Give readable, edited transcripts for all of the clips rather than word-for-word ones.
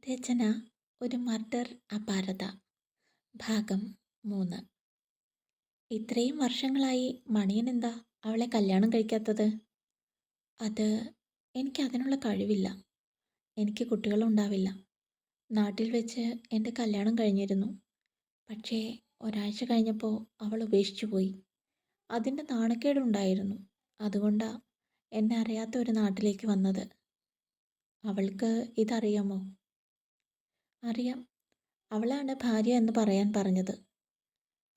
രചന ഒരു മർഡർ അപാരത ഭാഗം 3. ഇത്രയും വർഷങ്ങളായി മണിയനെന്താ അവളെ കല്യാണം കഴിക്കാത്തത്? അത് എനിക്കതിനുള്ള കഴിവില്ല. എനിക്ക് കുട്ടികളുണ്ടാവില്ല. നാട്ടിൽ വെച്ച് എൻ്റെ കല്യാണം കഴിഞ്ഞിരുന്നു. പക്ഷേ ഒരാഴ്ച കഴിഞ്ഞപ്പോൾ അവൾ ഉപേക്ഷിച്ചു പോയി. അതിൻ്റെ നാണക്കേടുണ്ടായിരുന്നു. അതുകൊണ്ടാ എന്നെ അറിയാത്ത ഒരു നാട്ടിലേക്ക് വന്നത്. അവൾക്ക് ഇതറിയാമോ? അറിയാം. അവളാണ് ഭാര്യ എന്ന് പറയാൻ പറഞ്ഞത്.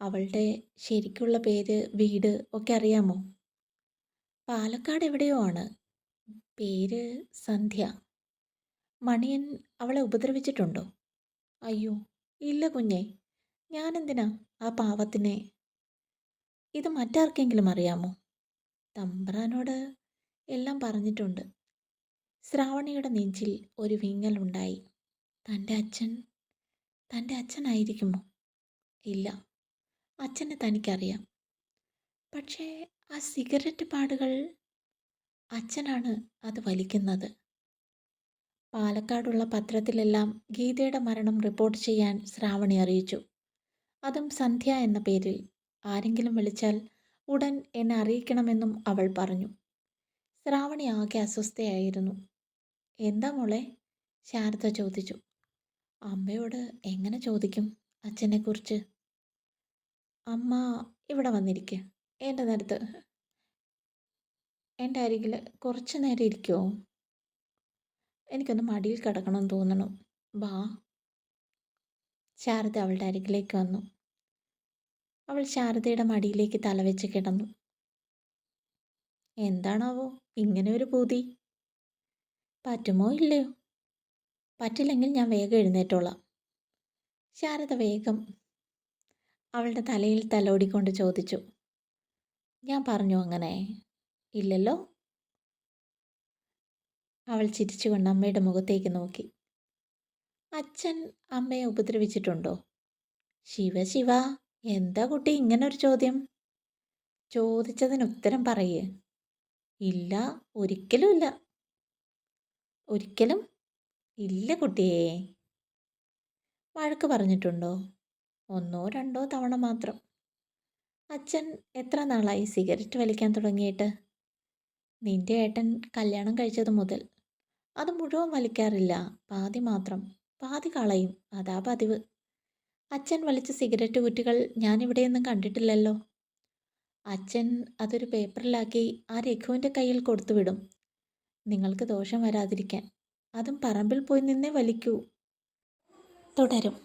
അവളുടെ ശരിക്കുള്ള പേര്, വീട് ഒക്കെ അറിയാമോ? പാലക്കാട് എവിടെയോ ആണ്. പേര് സന്ധ്യ. മണിയൻ അവളെ ഉപദ്രവിച്ചിട്ടുണ്ടോ? അയ്യോ ഇല്ല കുഞ്ഞേ. ഞാനെന്തിനാ ആ പാവത്തിനെ? ഇത് മറ്റാർക്കെങ്കിലും അറിയാമോ? തമ്പ്രാനോട് എല്ലാം പറഞ്ഞിട്ടുണ്ട്. ശ്രാവണിയുടെ നെഞ്ചിൽ ഒരു വിങ്ങലുണ്ടായി. തൻ്റെ അച്ഛനായിരിക്കുമോ? ഇല്ല, അച്ഛനെ തനിക്കറിയാം. പക്ഷേ ആ സിഗരറ്റ് പാടുകൾ, അച്ഛനാണ് അത് വലിക്കുന്നത്. പാലക്കാടുള്ള പത്രത്തിലെല്ലാം ഗീതയുടെ മരണം റിപ്പോർട്ട് ചെയ്യാൻ ശ്രാവണി അറിയിച്ചു. അതും സന്ധ്യ എന്ന പേരിൽ. ആരെങ്കിലും വിളിച്ചാൽ ഉടൻ എന്നെ അറിയിക്കണമെന്നും അവൾ പറഞ്ഞു. ശ്രാവണി ആകെ അസ്വസ്ഥയായിരുന്നു. എന്താ മോളെ? ശാരദ ചോദിച്ചു. അമ്മയോട് എങ്ങനെ ചോദിക്കും അച്ഛനെക്കുറിച്ച്? അമ്മ ഇവിടെ വന്നിരിക്കുക. എൻ്റെ അരികിൽ കുറച്ച് നേരം ഇരിക്കുമോ? എനിക്കൊന്ന് മടിയിൽ കിടക്കണം തോന്നണു. വാ. ശാരദ അവളുടെ അരികിലേക്ക് വന്നു. അവൾ ശാരദയുടെ മടിയിലേക്ക് തലവെച്ച് കിടന്നു. എന്താണാവോ ഇങ്ങനെ ഒരു പൂതി? പറ്റുമോ ഇല്ലയോ? പറ്റില്ലെങ്കിൽ ഞാൻ വേഗം എഴുന്നേറ്റോളാം. ശാരദ വേഗം അവളുടെ തലയിൽ തലോടിക്കൊണ്ട് ചോദിച്ചു. ഞാൻ പറഞ്ഞു അങ്ങനെ? ഇല്ലല്ലോ. അവൾ ചിരിച്ചുകൊണ്ട് അമ്മയുടെ മുഖത്തേക്ക് നോക്കി. അച്ഛൻ അമ്മയെ ഉപദ്രവിച്ചിട്ടുണ്ടോ? ശിവ, എന്താ കുട്ടി ഇങ്ങനൊരു ചോദ്യം? ചോദിച്ചതിന് ഉത്തരം പറയേ. ഇല്ല, ഒരിക്കലും ഇല്ല. ഒരിക്കലും ഇല്ല കുട്ടിയേ. വഴക്ക് പറഞ്ഞിട്ടുണ്ടോ? 1-2 തവണ മാത്രം. അച്ഛൻ എത്ര നാളായി സിഗരറ്റ് വലിക്കാൻ തുടങ്ങിയിട്ട്? നിന്റെ ഏട്ടൻ കല്യാണം കഴിച്ചത് മുതൽ. അത് മുഴുവൻ വലിക്കാറില്ല, പാതി മാത്രം. പാതി കളയും, അതാ പതിവ്. അച്ഛൻ വലിച്ച സിഗരറ്റ് കുറ്റികൾ ഞാനിവിടെയൊന്നും കണ്ടിട്ടില്ലല്ലോ. അച്ഛൻ അതൊരു പേപ്പറിലാക്കി ആ രഘുവിൻ്റെ കയ്യിൽ കൊടുത്തുവിടും, നിങ്ങൾക്ക് ദോഷം വരാതിരിക്കാൻ. അതും പറമ്പിൽ പോയി നിന്നേ വലിക്കൂ. തുടരും.